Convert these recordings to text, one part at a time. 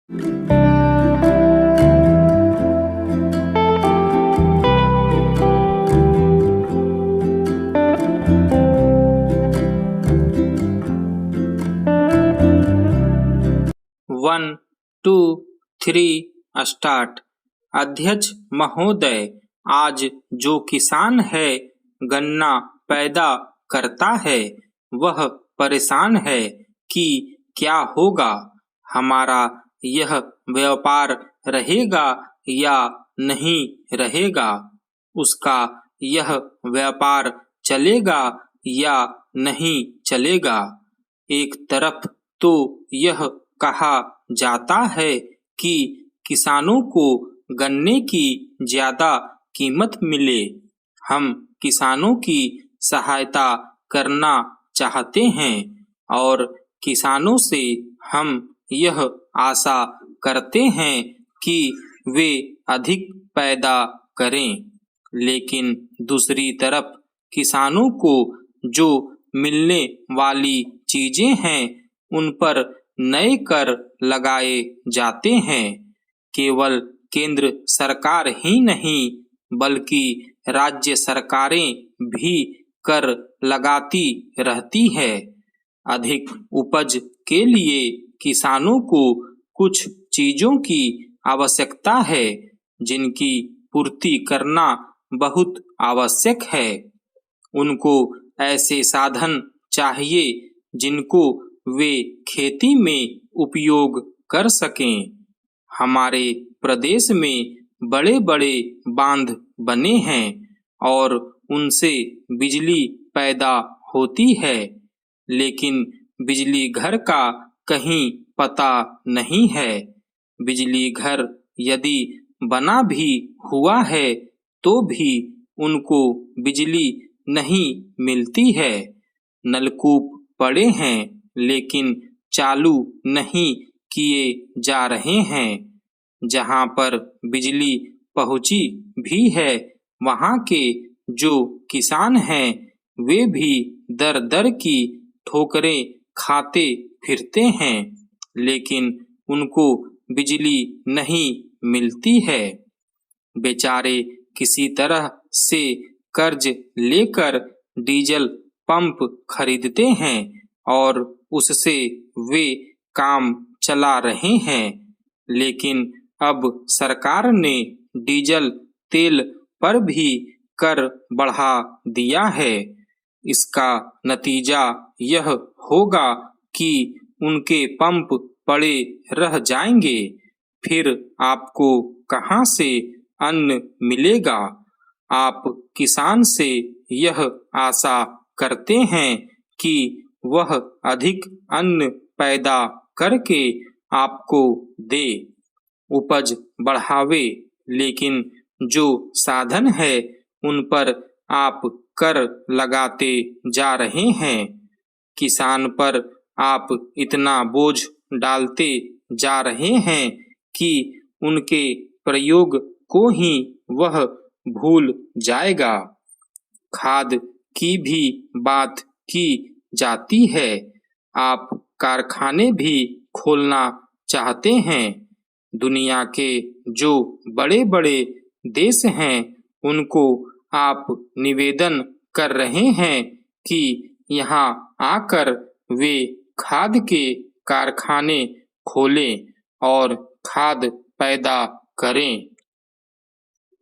1, 2, 3 start. अध्यक्ष महोदय, आज जो किसान है गन्ना पैदा करता है वह परेशान है कि क्या होगा, हमारा यह व्यापार रहेगा या नहीं रहेगा, उसका यह व्यापार चलेगा या नहीं चलेगा। एक तरफ तो यह कहा जाता है कि किसानों को गन्ने की ज्यादा कीमत मिले। हम किसानों की सहायता करना चाहते हैं और किसानों से हम यह आशा करते हैं कि वे अधिक पैदा करें, लेकिन दूसरी तरफ किसानों को जो मिलने वाली चीजें हैं उन पर नए कर लगाए जाते हैं। केवल केंद्र सरकार ही नहीं बल्कि राज्य सरकारें भी कर लगाती रहती है। अधिक उपज के लिए किसानों को कुछ चीजों की आवश्यकता है जिनकी पूर्ति करना बहुत आवश्यक है। उनको ऐसे साधन चाहिए जिनको वे खेती में उपयोग कर सकें। हमारे प्रदेश में बड़े बड़े बांध बने हैं और उनसे बिजली पैदा होती है, लेकिन बिजली घर का कहीं पता नहीं है। बिजली घर यदि बना भी हुआ है तो भी उनको बिजली नहीं मिलती है। नलकूप पड़े हैं लेकिन चालू नहीं किए जा रहे हैं। जहां पर बिजली पहुंची भी है वहां के जो किसान हैं वे भी दर दर की ठोकरें खाते फिरते हैं, लेकिन उनको बिजली नहीं मिलती है। बेचारे किसी तरह से कर्ज लेकर डीजल पंप खरीदते हैं और उससे वे काम चला रहे हैं, लेकिन अब सरकार ने डीजल तेल पर भी कर बढ़ा दिया है। इसका नतीजा यह होगा कि उनके पंप पड़े रह जाएंगे, फिर आपको कहां से अन्न मिलेगा। आप किसान से यह आशा करते हैं कि वह अधिक अन्न पैदा करके आपको दे, उपज बढ़ावे, लेकिन जो साधन है उन पर आप कर लगाते जा रहे हैं। किसान पर आप इतना बोझ डालते जा रहे हैं कि उनके प्रयोग को ही वह भूल जाएगा। खाद की भी बात की जाती है। आप कारखाने भी खोलना चाहते हैं। दुनिया के जो बड़े बड़े देश हैं उनको आप निवेदन कर रहे हैं कि यहाँ आकर वे खाद के कारखाने खोलें और खाद पैदा करें।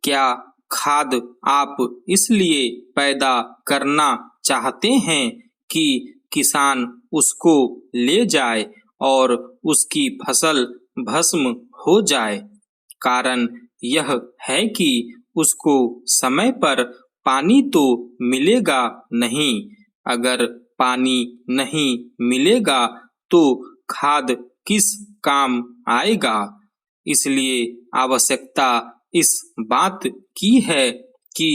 क्या खाद आप इसलिए पैदा करना चाहते हैं कि किसान उसको ले जाए और उसकी फसल भस्म हो जाए? कारण यह है कि उसको समय पर पानी तो मिलेगा नहीं। अगर पानी नहीं मिलेगा तो खाद किस काम आएगा? इसलिए आवश्यकता इस बात की है कि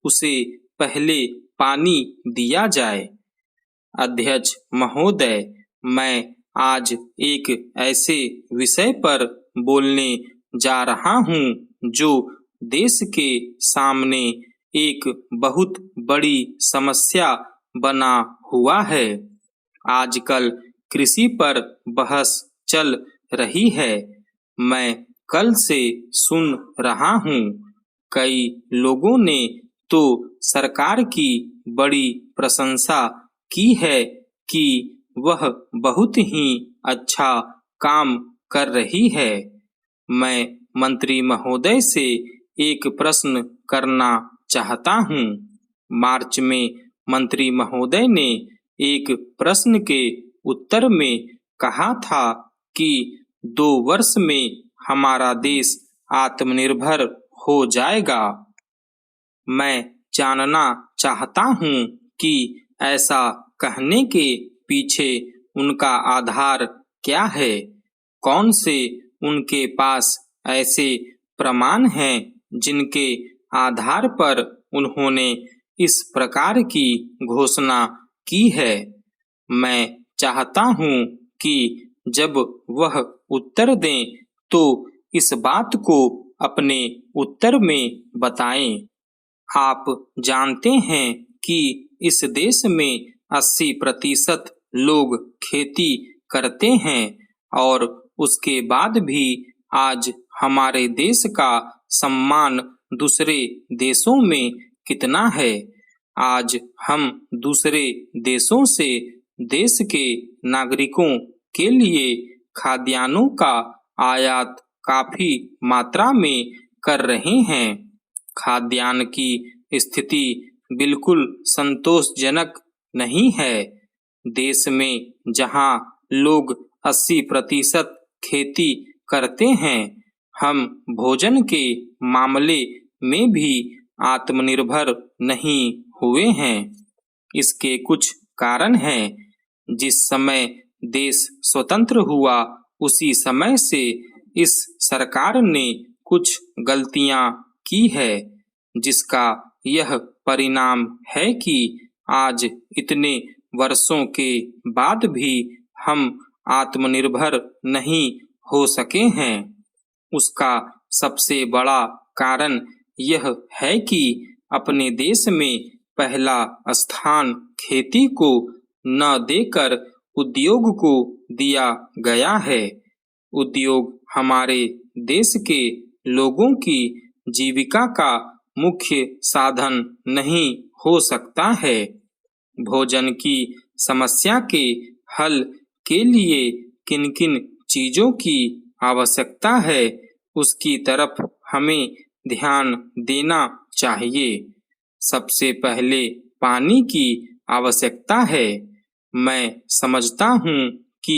उसे पहले पानी दिया जाए। अध्यक्ष महोदय, मैं आज एक ऐसे विषय पर बोलने जा रहा हूँ जो देश के सामने एक बहुत बड़ी समस्या बना हुआ है। आजकल कृषि पर बहस चल रही है। मैं कल से सुन रहा हूँ। कई लोगों ने तो सरकार की बड़ी प्रशंसा की है कि वह बहुत ही अच्छा काम कर रही है। मैं मंत्री महोदय से एक प्रश्न करना चाहता हूँ। मार्च में मंत्री महोदय ने एक प्रश्न के उत्तर में कहा था कि 2 वर्ष में हमारा देश आत्मनिर्भर हो जाएगा। मैं जानना चाहता हूँ कि ऐसा कहने के पीछे उनका आधार क्या है। कौन से उनके पास ऐसे प्रमाण हैं जिनके आधार पर उन्होंने इस प्रकार की घोषणा की है। मैं चाहता हूँ कि जब वह उत्तर दें तो इस बात को अपने उत्तर में बताएं। आप जानते हैं कि इस देश में 80% लोग खेती करते हैं और उसके बाद भी आज हमारे देश का सम्मान दूसरे देशों में कितना है। आज हम दूसरे देशों से देश के नागरिकों के लिए खाद्यान्नों का आयात काफी मात्रा में कर रहे हैं। खाद्यान्न की स्थिति बिल्कुल संतोषजनक नहीं है। देश में जहां लोग 80% खेती करते हैं, हम भोजन के मामले में भी आत्मनिर्भर नहीं हुए हैं। इसके कुछ कारण हैं। जिस समय देश स्वतंत्र हुआ उसी समय से इस सरकार ने कुछ गलतियां की है, जिसका यह परिणाम है कि आज इतने वर्षों के बाद भी हम आत्मनिर्भर नहीं हो सके हैं। उसका सबसे बड़ा कारण यह है कि अपने देश में पहला स्थान खेती को न देकर उद्योग को दिया गया है। उद्योग हमारे देश के लोगों की जीविका का मुख्य साधन नहीं हो सकता है। भोजन की समस्या के हल के लिए किन किन चीजों की आवश्यकता है, उसकी तरफ हमें ध्यान देना चाहिए। सबसे पहले पानी की आवश्यकता है। मैं समझता हूँ कि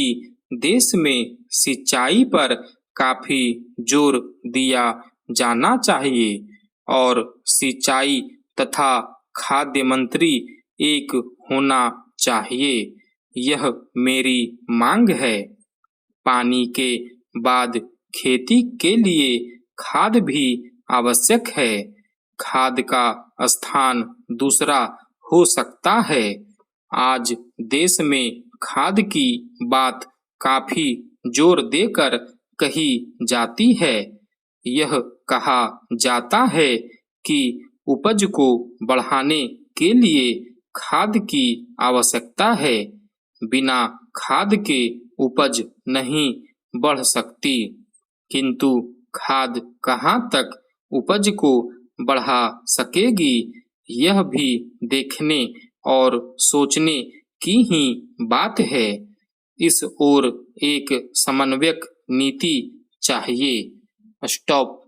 देश में सिंचाई पर काफी जोर दिया जाना चाहिए और सिंचाई तथा खाद्य मंत्री एक होना चाहिए। यह मेरी मांग है। पानी के बाद खेती के लिए खाद भी आवश्यक है। खाद का स्थान दूसरा हो सकता है। आज देश में खाद की बात काफी जोर देकर कही जाती है। यह कहा जाता है कि उपज को बढ़ाने के लिए खाद की आवश्यकता है। बिना खाद के उपज नहीं बढ़ सकती। किंतु खाद कहाँ तक उपज को बढ़ा सकेगी, यह भी देखने और सोचने की ही बात है। इस ओर एक समन्वयक नीति चाहिए। स्टॉप।